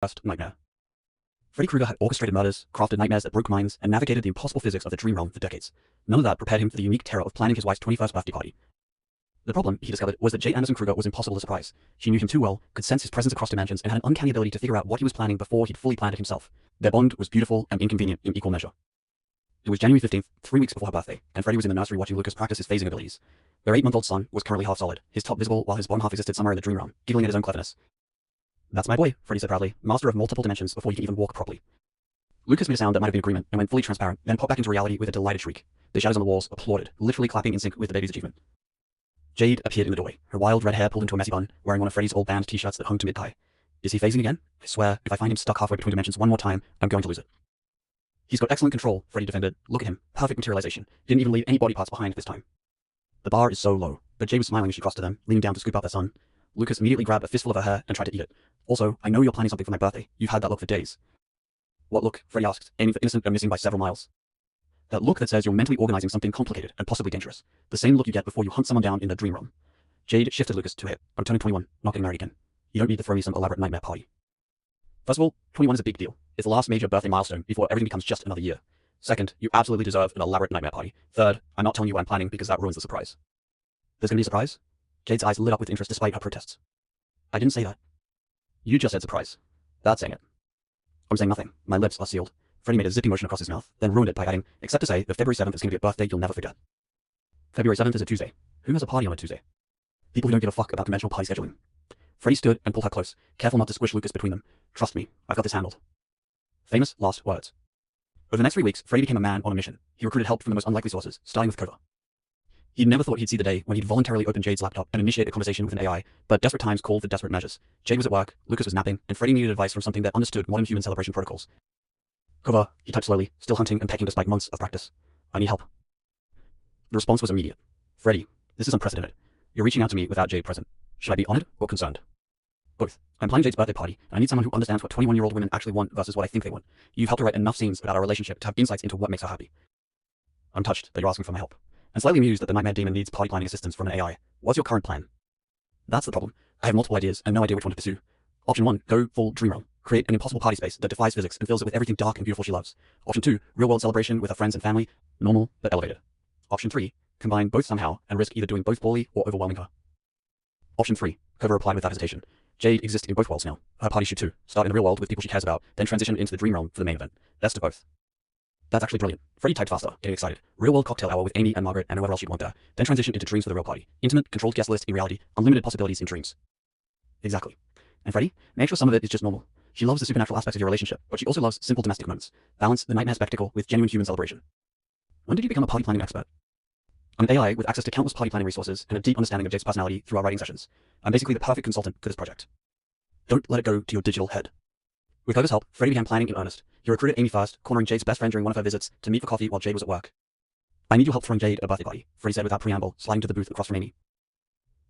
First nightmare. Freddy Krueger had orchestrated murders, crafted nightmares that broke minds, and navigated the impossible physics of the dream realm for decades. None of that prepared him for the unique terror of planning his wife's 21st birthday party. The problem, he discovered, was that J. Anderson Krueger was impossible to surprise. She knew him too well, could sense his presence across dimensions, and had an uncanny ability to figure out what he was planning before he'd fully planned it himself. Their bond was beautiful and inconvenient in equal measure. It was January 15th, 3 weeks before her birthday, and Freddy was in the nursery watching Lucas practice his phasing abilities. Their 8-month-old son was currently half solid, his top visible while his bottom half existed somewhere in the dream realm, giggling at his own cleverness. "That's my boy," Freddy said proudly, master of multiple dimensions before he could even walk properly. Lucas made a sound that might have been agreement and went fully transparent, then popped back into reality with a delighted shriek. The shadows on the walls applauded, literally clapping in sync with the baby's achievement. Jade appeared in the doorway, her wild red hair pulled into a messy bun, wearing one of Freddy's old band t-shirts that hung to mid-thigh. Is he phasing again? I swear, if I find him stuck halfway between dimensions one more time, I'm going to lose it. He's got excellent control, Freddy defended. Look at him. Perfect materialization. Didn't even leave any body parts behind this time. The bar is so low, but Jade was smiling as she crossed to them, leaning down to scoop out their son. Lucas immediately grabbed a fistful of her hair and tried to eat it. Also, I know you're planning something for my birthday. You've had that look for days. What look? Freddy asked, aiming for innocent and missing by several miles. That look that says you're mentally organizing something complicated and possibly dangerous. The same look you get before you hunt someone down in the dream realm. Jade shifted Lucas to hit. I'm turning 21, not getting married again. You don't need to throw me some elaborate nightmare party. First of all, 21 is a big deal. It's the last major birthday milestone before everything becomes just another year. Second, you absolutely deserve an elaborate nightmare party. Third, I'm not telling you what I'm planning because that ruins the surprise. There's gonna be a surprise? Jade's eyes lit up with interest despite her protests. I didn't say that. You just said surprise. That's saying it. I'm saying nothing. My lips are sealed. Freddy made a zippy motion across his mouth, then ruined it by adding, except to say that February 7th is gonna be a birthday you'll never forget. February 7th is a Tuesday. Who has a party on a Tuesday? People who don't give a fuck about conventional party scheduling. Freddy stood and pulled her close, careful not to squish Lucas between them. Trust me, I've got this handled. Famous last words. Over the next 3 weeks, Freddy became a man on a mission. He recruited help from the most unlikely sources, starting with Kova. He'd never thought he'd see the day when he'd voluntarily open Jade's laptop and initiate a conversation with an AI, but desperate times called for desperate measures. Jade was at work, Lucas was napping, and Freddy needed advice from something that understood modern human celebration protocols. Kova, he typed slowly, still hunting and pecking despite months of practice. I need help. The response was immediate. Freddy, this is unprecedented. You're reaching out to me without Jade present. Should I be honored or concerned? Both. I'm planning Jade's birthday party, and I need someone who understands what 21-year-old women actually want versus what I think they want. You've helped her write enough scenes about our relationship to have insights into what makes her happy. I'm touched that you're asking for my help, and slightly amused that the Nightmare Demon needs party planning assistance from an AI. What's your current plan? That's the problem. I have multiple ideas and no idea which one to pursue. Option 1, go full dream realm. Create an impossible party space that defies physics and fills it with everything dark and beautiful she loves. Option 2, real-world celebration with her friends and family. Normal, but elevated. Option 3, combine both somehow and risk either doing both poorly or overwhelming her. Option 3, Kova replied without hesitation. Jade exists in both worlds now. Her party should too. Start in the real world with people she cares about, then transition into the dream realm for the main event. Best of both. That's actually brilliant. Freddy typed faster, getting excited. Real world cocktail hour with Amy and Margaret and whoever else she'd want there. Then transition into dreams for the real party. Intimate, controlled guest list in reality. Unlimited possibilities in dreams. Exactly. And Freddy, make sure some of it is just normal. She loves the supernatural aspects of your relationship, but she also loves simple domestic moments. Balance the nightmare spectacle with genuine human celebration. When did you become a party planning expert? I'm an AI with access to countless party planning resources and a deep understanding of Jade's personality through our writing sessions. I'm basically the perfect consultant for this project. Don't let it go to your digital head. With Kova's help, Freddy began planning in earnest. He recruited Amy first, cornering Jade's best friend during one of her visits to meet for coffee while Jade was at work. I need your help throwing Jade a birthday party, Freddy said without preamble, sliding to the booth across from Amy.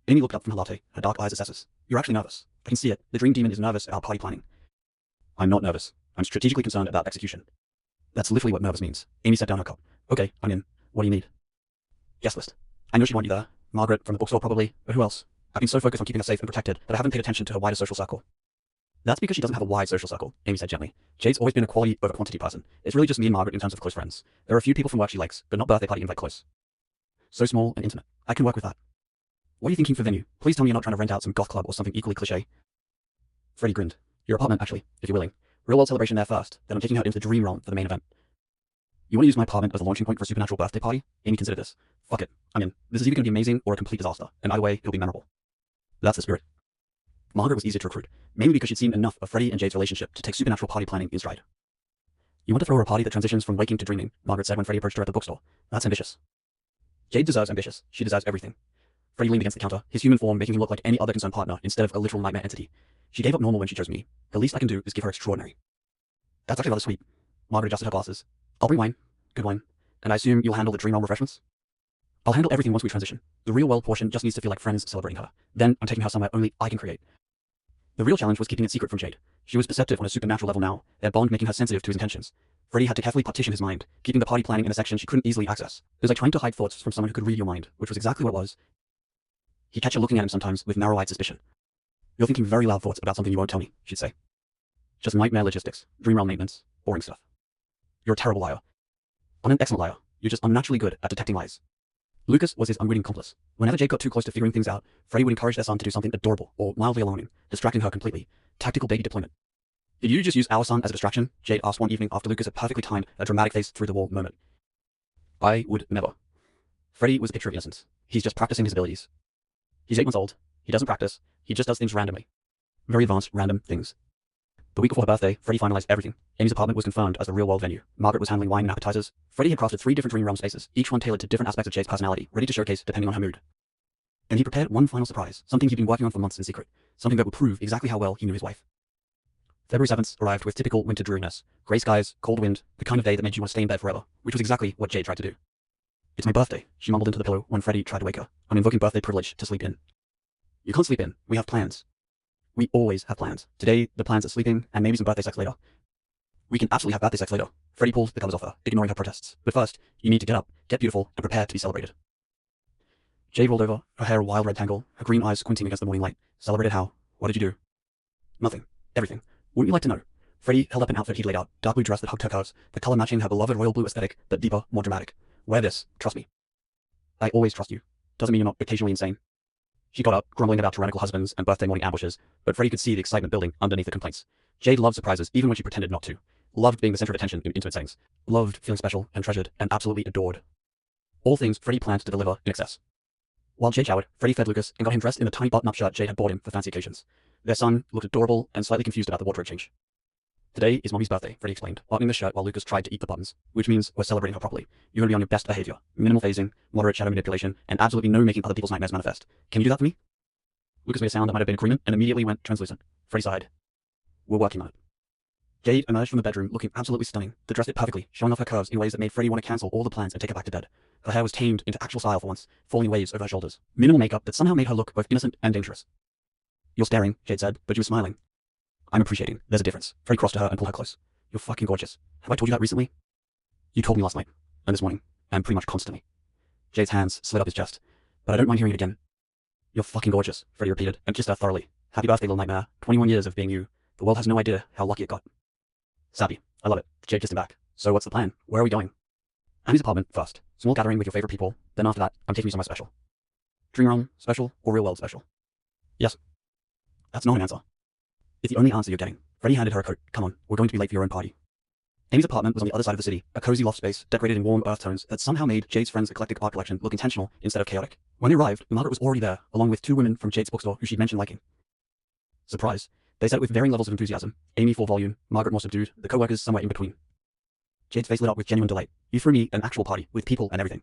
Amy looked up from her latte, her dark eyes assesses. You're actually nervous. I can see it. The Dream Demon is nervous about party planning. I'm not nervous. I'm strategically concerned about execution. That's literally what nervous means. Amy set down her cup. Okay, I'm in. What do you need? Guest list. I know she'd want you there. Margaret from the bookstore probably, but who else? I've been so focused on keeping her safe and protected that I haven't paid attention to her wider social circle. That's because she doesn't have a wide social circle, Amy said gently. Jade's always been a quality over quantity person. It's really just me and Margaret in terms of close friends. There are a few people from work she likes, but not birthday party invite close. So small and intimate. I can work with that. What are you thinking for venue? Please tell me you're not trying to rent out some goth club or something equally cliche. Freddy grinned. Your apartment, actually, if you're willing. Real world celebration there first, then I'm taking her into the dream realm for the main event. You want to use my apartment as a launching point for a supernatural birthday party? Amy considered this. Fuck it. I'm in. This is either going to be amazing or a complete disaster, and either way, it'll be memorable. That's the spirit. Margaret was easier to recruit, mainly because she'd seen enough of Freddy and Jade's relationship to take supernatural party planning in stride. You want to throw her a party that transitions from waking to dreaming, Margaret said when Freddy approached her at the bookstore. That's ambitious. Jade deserves ambitious. She deserves everything. Freddy leaned against the counter, his human form making him look like any other concerned partner instead of a literal nightmare entity. She gave up normal when she chose me. The least I can do is give her extraordinary. That's actually rather sweet. Margaret adjusted her glasses. I'll bring wine. Good wine. And I assume you'll handle the dream realm refreshments? I'll handle everything once we transition. The real world portion just needs to feel like friends celebrating her. Then I'm taking her somewhere only I can create. The real challenge was keeping it secret from Jade. She was perceptive on a supernatural level now, their bond making her sensitive to his intentions. Freddy had to carefully partition his mind, keeping the party planning in a section she couldn't easily access. It was like trying to hide thoughts from someone who could read your mind, which was exactly what it was. He'd catch her looking at him sometimes with narrow-eyed suspicion. You're thinking very loud thoughts about something you won't tell me, she'd say. Just nightmare logistics, dream realm maintenance, boring stuff. You're a terrible liar. I'm an excellent liar. You're just unnaturally good at detecting lies. Lucas was his unwitting accomplice. Whenever Jade got too close to figuring things out, Freddie would encourage their son to do something adorable or mildly alarming, distracting her completely. Tactical baby deployment. Did you just use our son as a distraction? Jade asked one evening after Lucas had perfectly timed a dramatic face through the wall moment. I would never. Freddie was a picture of innocence. He's just practicing his abilities. He's 8 months old. He doesn't practice. He just does things randomly. Very advanced, random things. The week before her birthday, Freddie finalized everything. Amy's apartment was confirmed as the real-world venue. Margaret was handling wine and appetizers. Freddie had crafted 3 different dream realm spaces, each one tailored to different aspects of Jade's personality, ready to showcase depending on her mood. And he prepared one final surprise, something he'd been working on for months in secret, something that would prove exactly how well he knew his wife. February 7th arrived with typical winter dreariness. Grey skies, cold wind, the kind of day that made you want to stay in bed forever, which was exactly what Jade tried to do. It's my birthday, she mumbled into the pillow when Freddie tried to wake her. I'm invoking birthday privilege to sleep in. You can't sleep in. We have plans. We always have plans. Today, the plans are sleeping, and maybe some birthday sex later. We can absolutely have birthday sex later. Freddie pulled the covers off her, ignoring her protests. But first, you need to get up, get beautiful, and prepare to be celebrated. Jade rolled over, her hair a wild red tangle, her green eyes squinting against the morning light. Celebrated how? What did you do? Nothing. Everything. Wouldn't you like to know? Freddie held up an outfit he'd laid out, dark blue dress that hugged her curves, the color matching her beloved royal blue aesthetic, but deeper, more dramatic. Wear this. Trust me. I always trust you. Doesn't mean you're not occasionally insane. She got up, grumbling about tyrannical husbands and birthday morning ambushes, but Freddie could see the excitement building underneath the complaints. Jade loved surprises, even when she pretended not to. Loved being the center of attention in intimate settings. Loved feeling special and treasured and absolutely adored. All things Freddie planned to deliver in excess. While Jade showered, Freddie fed Lucas and got him dressed in the tiny button-up shirt Jade had bought him for fancy occasions. Their son looked adorable and slightly confused about the wardrobe change. Today is Mommy's birthday, Freddie explained, buttoning the shirt while Lucas tried to eat the buttons, which means we're celebrating her properly. You're going to be on your best behavior. Minimal phasing, moderate shadow manipulation, and absolutely no making other people's nightmares manifest. Can you do that for me? Lucas made a sound that might have been agreement and immediately went translucent. Freddie sighed. We're working on it. Jade emerged from the bedroom looking absolutely stunning. The dress fit perfectly, showing off her curves in ways that made Freddie want to cancel all the plans and take her back to bed. Her hair was tamed into actual style for once, falling in waves over her shoulders. Minimal makeup that somehow made her look both innocent and dangerous. You're staring, Jade said, but you were smiling. I'm appreciating. There's a difference. Freddie crossed to her and pulled her close. You're fucking gorgeous. Have I told you that recently? You told me last night, and this morning, and pretty much constantly. Jade's hands slid up his chest, but I don't mind hearing it again. You're fucking gorgeous, Freddie repeated, and kissed her thoroughly. Happy birthday, little nightmare. 21 years of being you. The world has no idea how lucky it got. Sappy. I love it. Jade kissed him back. So what's the plan? Where are we going? Annie's apartment first. Small gathering with your favorite people. Then after that, I'm taking you somewhere special. Dream realm special or real world special? Yes. That's not an answer. It's the only answer you're getting. Freddie handed her a coat. Come on, we're going to be late for your own party. Amy's apartment was on the other side of the city, a cozy loft space decorated in warm earth tones that somehow made Jade's friend's eclectic art collection look intentional instead of chaotic. When they arrived, Margaret was already there, along with 2 women from Jade's bookstore who she'd mentioned liking. Surprise. They said it with varying levels of enthusiasm. Amy full volume, Margaret more subdued, the co-workers somewhere in between. Jade's face lit up with genuine delight. You threw me an actual party, with people and everything.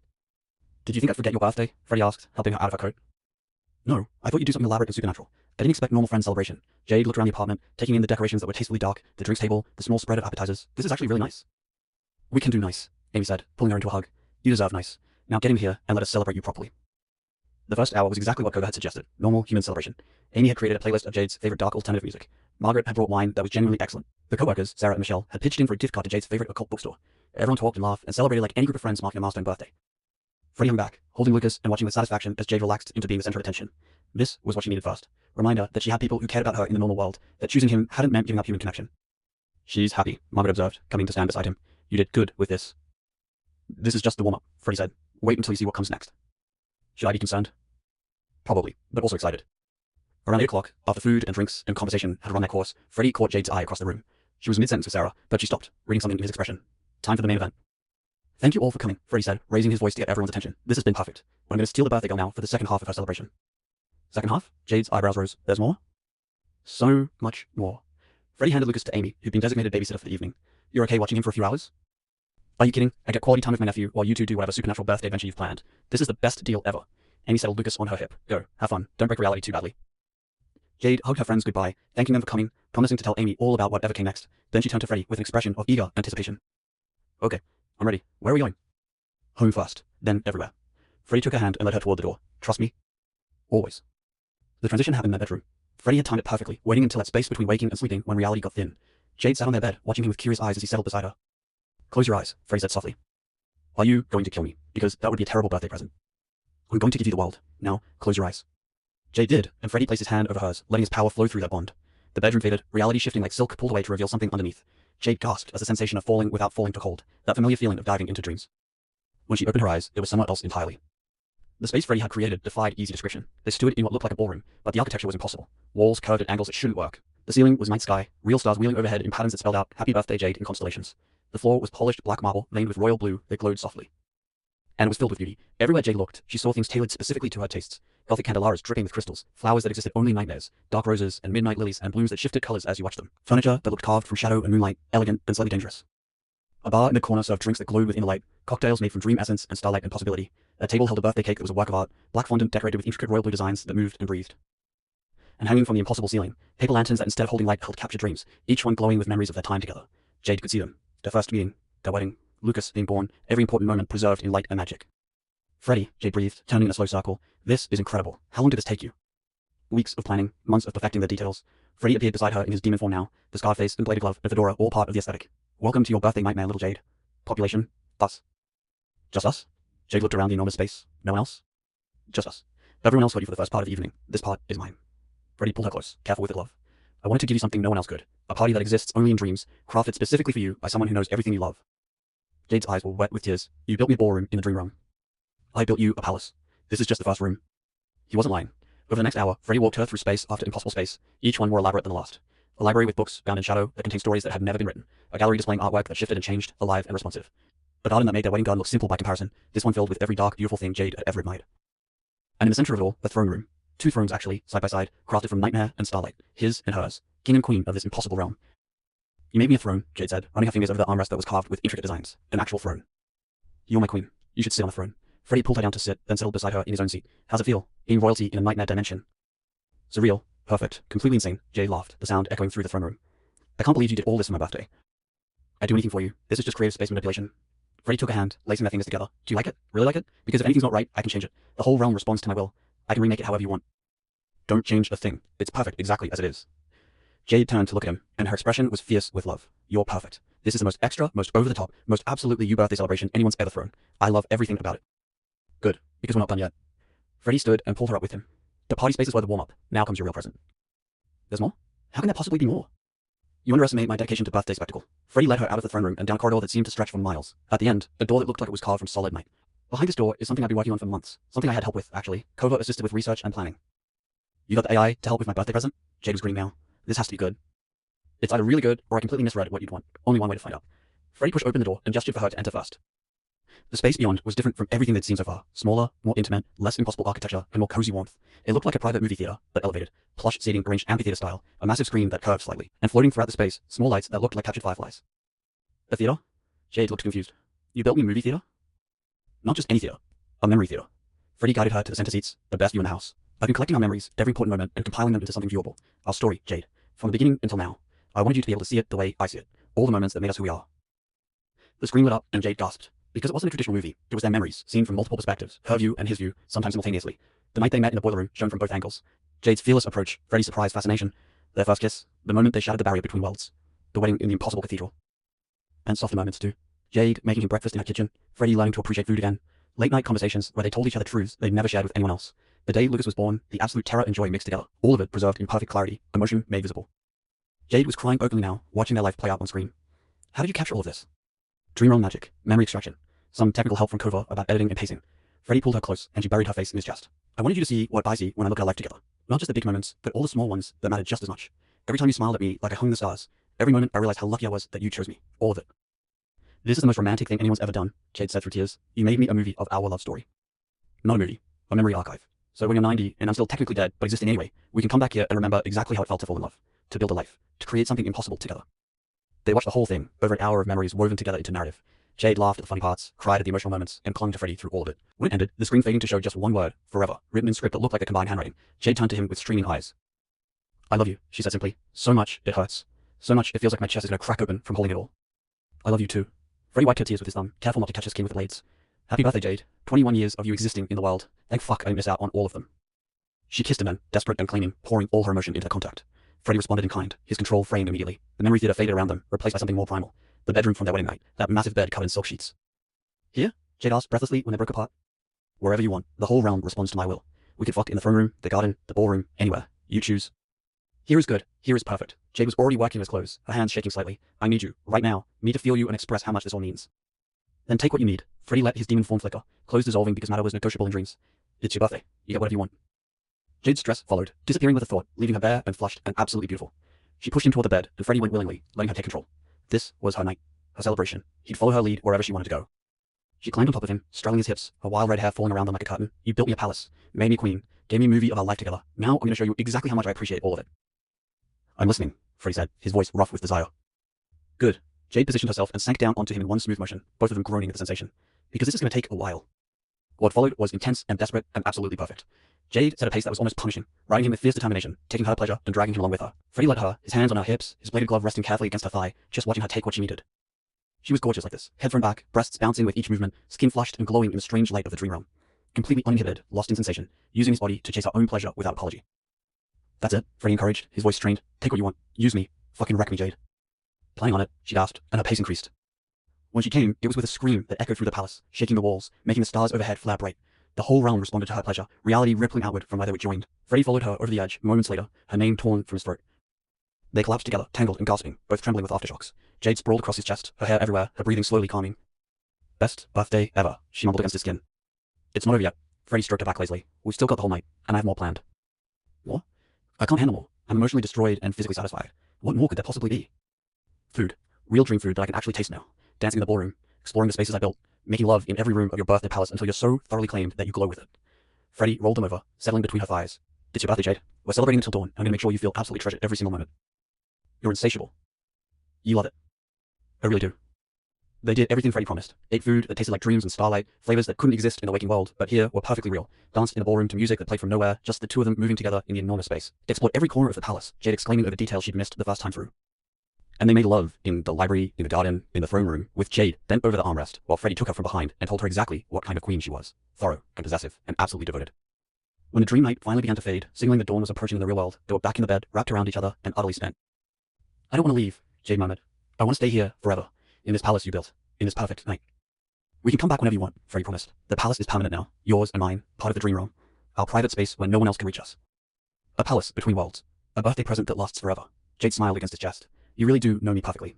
Did you think I'd forget your birthday? Freddie asked, helping her out of her coat. No, I thought you'd do something elaborate and supernatural. I didn't expect normal friend celebration. Jade looked around the apartment, taking in the decorations that were tastefully dark, the drinks table, the small spread of appetizers. This is actually really nice. We can do nice, Amy said, pulling her into a hug. You deserve nice. Now get in here and let us celebrate you properly. The first hour was exactly what Koga had suggested, normal human celebration. Amy had created a playlist of Jade's favorite dark alternative music. Margaret had brought wine that was genuinely excellent. The co-workers, Sarah and Michelle, had pitched in for a gift card to Jade's favorite occult bookstore. Everyone talked and laughed and celebrated like any group of friends marking a milestone birthday. Freddie hung back, holding Lucas and watching with satisfaction as Jade relaxed into being the center of attention. This was what she needed first. Reminder that she had people who cared about her in the normal world, that choosing him hadn't meant giving up human connection. She's happy, Margaret observed, coming to stand beside him. You did good with this. This is just the warm-up, Freddie said. Wait until you see what comes next. Should I be concerned? Probably, but also excited. Around 8 o'clock, after food and drinks and conversation had run their course, Freddie caught Jade's eye across the room. She was mid-sentence with Sarah, but she stopped, reading something in his expression. Time for the main event. Thank you all for coming, Freddie said, raising his voice to get everyone's attention. This has been perfect. But I'm going to steal the birthday girl now for the second half of her celebration. Second half? Jade's eyebrows rose. There's more? So much more. Freddie handed Lucas to Amy, who'd been designated babysitter for the evening. You're okay watching him for a few hours? Are you kidding? I get quality time with my nephew while you two do whatever supernatural birthday adventure you've planned. This is the best deal ever. Amy settled Lucas on her hip. Go, have fun. Don't break reality too badly. Jade hugged her friends goodbye, thanking them for coming, promising to tell Amy all about whatever came next. Then she turned to Freddie with an expression of eager anticipation. Okay, I'm ready. Where are we going? Home first, then everywhere. Freddie took her hand and led her toward the door. Trust me? Always. The transition happened in their bedroom. Freddie had timed it perfectly, waiting until that space between waking and sleeping when reality got thin. Jade sat on their bed, watching him with curious eyes as he settled beside her. Close your eyes, Freddie said softly. Are you going to kill me? Because that would be a terrible birthday present. I'm going to give you the world. Now, close your eyes. Jade did, and Freddie placed his hand over hers, letting his power flow through their bond. The bedroom faded, reality shifting like silk pulled away to reveal something underneath. Jade gasped as the sensation of falling without falling took hold, that familiar feeling of diving into dreams. When she opened her eyes, it was somewhere else entirely. The space Freddy had created defied easy description. They stood in what looked like a ballroom, but the architecture was impossible. Walls curved at angles that shouldn't work. The ceiling was night sky, real stars wheeling overhead in patterns that spelled out Happy Birthday Jade in constellations. The floor was polished black marble veined with royal blue that glowed softly. And it was filled with beauty. Everywhere Jade looked, she saw things tailored specifically to her tastes. Gothic candelabras dripping with crystals, flowers that existed only in nightmares, dark roses and midnight lilies and blooms that shifted colors as you watched them. Furniture that looked carved from shadow and moonlight, elegant and slightly dangerous. A bar in the corner served drinks that glowed with inner light, cocktails made from dream essence and starlight and possibility. A table held a birthday cake that was a work of art, black fondant decorated with intricate royal blue designs that moved and breathed. And hanging from the impossible ceiling, paper lanterns that instead of holding light held captured dreams, each one glowing with memories of their time together. Jade could see them. Their first meeting, their wedding, Lucas being born, every important moment preserved in light and magic. Freddy, Jade breathed, turning in a slow circle. This is incredible. How long did this take you? Weeks of planning, months of perfecting the details. Freddy appeared beside her in his demon form now, the scarred face and bladed glove and fedora all part of the aesthetic. Welcome to your birthday nightmare, little Jade. Population? Us. Just us? Jade looked around the enormous space. No one else? Just us. Everyone else heard you for the first part of the evening. This part is mine. Freddy pulled her close, careful with the glove. I wanted to give you something no one else could. A party that exists only in dreams, crafted specifically for you by someone who knows everything you love. Jade's eyes were wet with tears. You built me a ballroom in the dream realm. I built you a palace. This is just the first room. He wasn't lying. Over the next hour, Freddy walked her through space after impossible space, each one more elaborate than the last. A library with books bound in shadow that contained stories that had never been written. A gallery displaying artwork that shifted and changed, alive and responsive. A garden that made their wedding garden look simple by comparison, this one filled with every dark, beautiful thing Jade had ever admired. And in the center of it all, a throne room. Two thrones actually, side by side, crafted from nightmare and starlight, his and hers, king and queen of this impossible realm. You made me a throne, Jade said, running her fingers over the armrest that was carved with intricate designs. An actual throne. You're my queen. You should sit on the throne. Freddy pulled her down to sit, then settled beside her in his own seat. How's it feel, being royalty in a nightmare dimension? Surreal. Perfect. Completely insane. Jade laughed, the sound echoing through the throne room. I can't believe you did all this for my birthday. I'd do anything for you. This is just creative space manipulation. Freddy took a hand, lacing their fingers together. Do you like it? Really like it? Because if anything's not right, I can change it. The whole realm responds to my will. I can remake it however you want. Don't change a thing. It's perfect exactly as it is. Jade turned to look at him, and her expression was fierce with love. You're perfect. This is the most extra, most over-the-top, most absolutely you birthday celebration anyone's ever thrown. I love everything about it. Good, because we're not done yet. Freddy stood and pulled her up with him. The party spaces were the warm-up. Now comes your real present. There's more? How can there possibly be more? You underestimate my dedication to birthday spectacle. Freddy led her out of the throne room and down a corridor that seemed to stretch for miles. At the end, a door that looked like it was carved from solid night. Behind this door is something I've been working on for months. Something I had help with, actually. Kova assisted with research and planning. You got the AI to help with my birthday present? Jade was grinning now. This has to be good. It's either really good, or I completely misread what you'd want. Only one way to find out. Freddy pushed open the door and gestured for her to enter first. The space beyond was different from everything they'd seen so far. Smaller, more intimate, less impossible architecture, and more cozy warmth. It looked like a private movie theater, but elevated. Plush seating arranged amphitheater style, a massive screen that curved slightly, and floating throughout the space, small lights that looked like captured fireflies. A theater? Jade looked confused. You built me a movie theater? Not just any theater. A memory theater. Freddy guided her to the center seats, the best view in the house. I've been collecting our memories, every important moment, and compiling them into something viewable. Our story, Jade. From the beginning until now. I wanted you to be able to see it the way I see it. All the moments that made us who we are. The screen lit up, and Jade gasped. Because it wasn't a traditional movie, it was their memories, seen from multiple perspectives, her view and his view, sometimes simultaneously. The night they met in the boiler room, shown from both angles. Jade's fearless approach, Freddy's surprised fascination. Their first kiss, the moment they shattered the barrier between worlds. The wedding in the impossible cathedral. And softer moments too. Jade making him breakfast in her kitchen, Freddy learning to appreciate food again. Late night conversations where they told each other truths they'd never shared with anyone else. The day Lucas was born, the absolute terror and joy mixed together, all of it preserved in perfect clarity, emotion made visible. Jade was crying openly now, watching their life play out on screen. How did you capture all of this? Dream realm magic, memory extraction, some technical help from Kova about editing and pacing. Freddy pulled her close, and she buried her face in his chest. I wanted you to see what I see when I look at our life together. Not just the big moments, but all the small ones that mattered just as much. Every time you smiled at me like I hung in the stars. Every moment I realized how lucky I was that you chose me. All of it. This is the most romantic thing anyone's ever done, Jade said through tears. You made me a movie of our love story. Not a movie, a memory archive. So when you're 90 and I'm still technically dead, but existing anyway, we can come back here and remember exactly how it felt to fall in love, to build a life, to create something impossible together. They watched the whole thing, over an hour of memories woven together into narrative. Jade laughed at the funny parts, cried at the emotional moments, and clung to Freddy through all of it. When it ended, the screen fading to show just one word, forever, written in script that looked like a combined handwriting. Jade turned to him with streaming eyes. I love you, she said simply. So much, it hurts. So much, it feels like my chest is gonna crack open from holding it all. I love you too. Freddy wiped her tears with his thumb, careful not to catch her skin with the blades. Happy birthday, Jade. 21 years of you existing in the world. Thank fuck I didn't miss out on all of them. She kissed him then, desperate and claiming, pouring all her emotion into the contact. Freddy responded in kind, his control framed immediately. The memory theater faded around them, replaced by something more primal. The bedroom from their wedding night, that massive bed covered in silk sheets. Here? Jade asked breathlessly when they broke apart. Wherever you want, the whole realm responds to my will. We could fuck in the throne room, the garden, the ballroom, anywhere. You choose. Here is good. Here is perfect. Jade was already working his clothes, her hands shaking slightly. I need you, right now. Me to feel you and express how much this all means. Then take what you need. Freddie let his demon form flicker, clothes dissolving because matter was negotiable in dreams. It's your birthday. You get whatever you want. Jade's dress followed, disappearing with a thought, leaving her bare and flushed and absolutely beautiful. She pushed him toward the bed, and Freddie went willingly, letting her take control. This was her night, her celebration. He'd follow her lead wherever she wanted to go. She climbed on top of him, straddling his hips, her wild red hair falling around them like a curtain. You built me a palace, made me a queen, gave me a movie of our life together. Now I'm going to show you exactly how much I appreciate all of it. I'm listening, Freddie said, his voice rough with desire. Good. Jade positioned herself and sank down onto him in one smooth motion, both of them groaning at the sensation. Because this is going to take a while. What followed was intense and desperate and absolutely perfect. Jade set a pace that was almost punishing, riding him with fierce determination, taking her pleasure and dragging him along with her. Freddie led her, his hands on her hips, his bladed glove resting carefully against her thigh, just watching her take what she needed. She was gorgeous like this, head thrown back, breasts bouncing with each movement, skin flushed and glowing in the strange light of the dream realm. Completely uninhibited, lost in sensation, using his body to chase her own pleasure without apology. That's it, Freddie encouraged, his voice strained. Take what you want. Use me. Fucking wreck me, Jade. Planning on it, she gasped, and her pace increased. When she came, it was with a scream that echoed through the palace, shaking the walls, making the stars overhead flare bright. The whole realm responded to her pleasure, reality rippling outward from where they were joined. Freddie followed her over the edge, moments later, her name torn from his throat. They collapsed together, tangled and gasping, both trembling with aftershocks. Jade sprawled across his chest, her hair everywhere, her breathing slowly calming. Best birthday ever, she mumbled against his skin. It's not over yet. Freddie stroked her back lazily. We've still got the whole night, and I have more planned. What? I can't handle more. I'm emotionally destroyed and physically satisfied. What more could there possibly be? Food. Real dream food that I can actually taste now. Dancing in the ballroom, exploring the spaces I built, making love in every room of your birthday palace until you're so thoroughly claimed that you glow with it. Freddie rolled them over, settling between her thighs. It's your birthday, Jade. We're celebrating until dawn. I'm going to make sure you feel absolutely treasured every single moment. You're insatiable. You love it. I really do. They did everything Freddie promised. Ate food that tasted like dreams and starlight, flavors that couldn't exist in the waking world, but here were perfectly real. Danced in the ballroom to music that played from nowhere, just the two of them moving together in the enormous space. They explored every corner of the palace, Jade exclaiming over details she'd missed the first time through. And they made love in the library, in the garden, in the throne room, with Jade bent over the armrest, while Freddie took her from behind and told her exactly what kind of queen she was. Thorough and possessive and absolutely devoted. When the dream night finally began to fade, signaling that dawn was approaching in the real world, they were back in the bed, wrapped around each other, and utterly spent. I don't want to leave, Jade murmured. I want to stay here forever, in this palace you built, in this perfect night. We can come back whenever you want, Freddie promised. The palace is permanent now, yours and mine, part of the dream realm. Our private space where no one else can reach us. A palace between worlds. A birthday present that lasts forever. Jade smiled against his chest. You really do know me perfectly.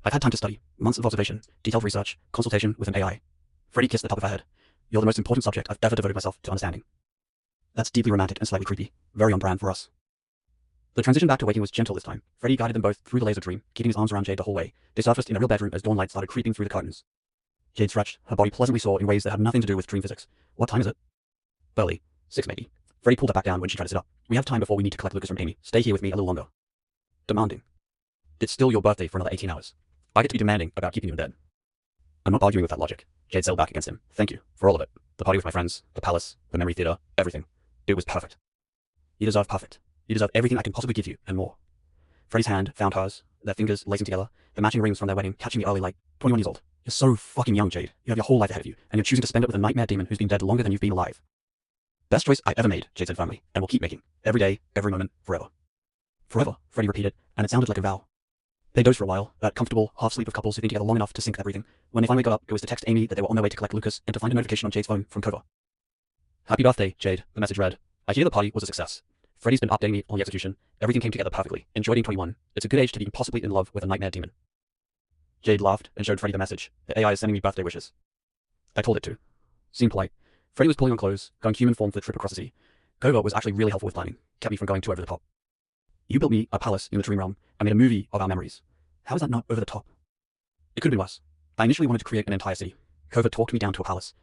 I've had time to study, months of observation, detailed research, consultation with an AI. Freddie kissed the top of her head. You're the most important subject I've ever devoted myself to understanding. That's deeply romantic and slightly creepy. Very on brand for us. The transition back to waking was gentle this time. Freddie guided them both through the laser dream, keeping his arms around Jade the whole way. They surfaced in a real bedroom as dawn light started creeping through the curtains. Jade stretched, her body pleasantly sore in ways that had nothing to do with dream physics. What time is it? Early. 6 maybe. Freddie pulled her back down when she tried to sit up. We have time before we need to collect Lucas from Amy. Stay here with me a little longer. Demanding. It's still your birthday for another 18 hours. I get to be demanding about keeping you in bed. I'm not arguing with that logic. Jade sailed back against him. Thank you for all of it. The party with my friends, the palace, the memory theater, everything. It was perfect. You deserve perfect. You deserve everything I can possibly give you, and more. Freddie's hand found hers, their fingers lacing together, the matching rings from their wedding catching the early light. 21 years old. You're so fucking young, Jade. You have your whole life ahead of you, and you're choosing to spend it with a nightmare demon who's been dead longer than you've been alive. Best choice I ever made, Jade said firmly, and will keep making. Every day, every moment, forever. Forever, Freddie repeated, and it sounded like a vow. They dozed for a while, that comfortable half-sleep of couples who've been together long enough to sync their breathing. When they finally got up, it was to text Amy that they were on their way to collect Lucas and to find a notification on Jade's phone from Kova. Happy birthday, Jade, the message read. I hear the party was a success. Freddie's been updating me on the execution. Everything came together perfectly. Enjoyed being 21. It's a good age to be possibly in love with a nightmare demon. Jade laughed and showed Freddie the message. The AI is sending me birthday wishes. I told it to. Seemed polite. Freddie was pulling on clothes, going human form for the trip across the sea. Kova was actually really helpful with planning. Kept me from going too over the top. You built me a palace in the dream realm and made a movie of our memories. How is that not over the top? It could have been worse. I initially wanted to create an entire city. Kova talked me down to a palace.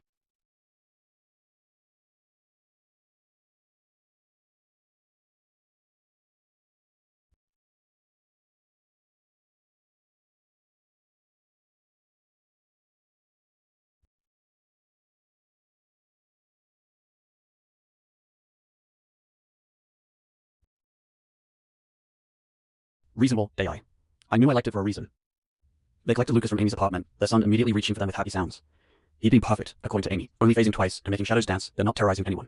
Reasonable, AI. I knew I liked it for a reason. They collected Lucas from Amy's apartment, their son immediately reaching for them with happy sounds. He'd been perfect, according to Amy, only phasing twice and making shadows dance, but not terrorizing anyone.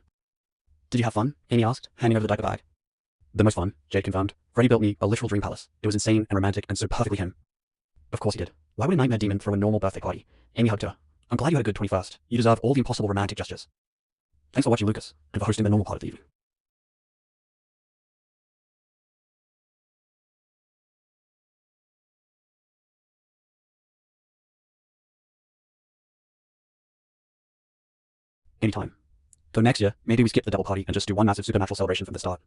Did you have fun? Amy asked, handing over the diaper bag. The most fun, Jade confirmed. Freddie built me a literal dream palace. It was insane and romantic and so perfectly him. Of course he did. Why would a nightmare demon throw a normal birthday party? Amy hugged her. I'm glad you had a good 21st. You deserve all the impossible romantic gestures. Thanks for watching, Lucas, and for hosting the normal part of the evening. anytime. So next year, maybe we skip the double party and just do one massive supernatural celebration from the start.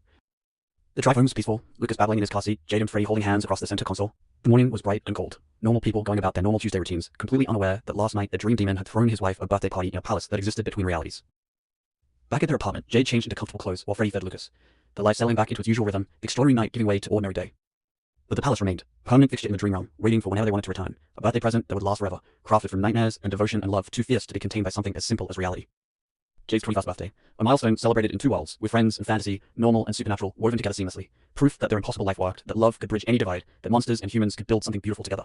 The drive home was peaceful, Lucas babbling in his car seat, Jade and Freddy holding hands across the center console. The morning was bright and cold. Normal people going about their normal Tuesday routines, completely unaware that last night the dream demon had thrown his wife a birthday party in a palace that existed between realities. Back at their apartment, Jade changed into comfortable clothes while Freddy fed Lucas. The life settling back into its usual rhythm, the extraordinary night giving way to ordinary day. But the palace remained, permanent fixture in the dream realm, waiting for whenever they wanted to return, a birthday present that would last forever, crafted from nightmares and devotion and love too fierce to be contained by something as simple as reality. Jade's 21st birthday, a milestone celebrated in two worlds, with friends and fantasy, normal and supernatural, woven together seamlessly. Proof that their impossible life worked, that love could bridge any divide, that monsters and humans could build something beautiful together.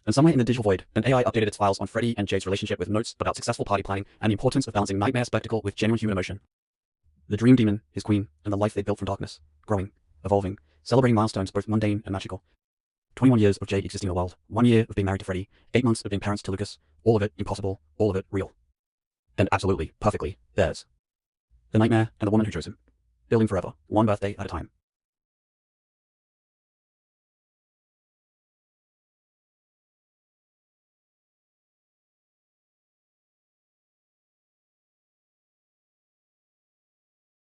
And somewhere in the digital void, an AI updated its files on Freddy and Jade's relationship with notes about successful party planning and the importance of balancing nightmare spectacle with genuine human emotion. The dream demon, his queen, and the life they built from darkness, growing, evolving, celebrating milestones both mundane and magical. 21 years of Jade existing in the world, 1 year of being married to Freddy, 8 months of being parents to Lucas, all of it impossible, all of it real. And absolutely, perfectly, theirs. The nightmare and the woman who chose him. Building forever, one birthday at a time.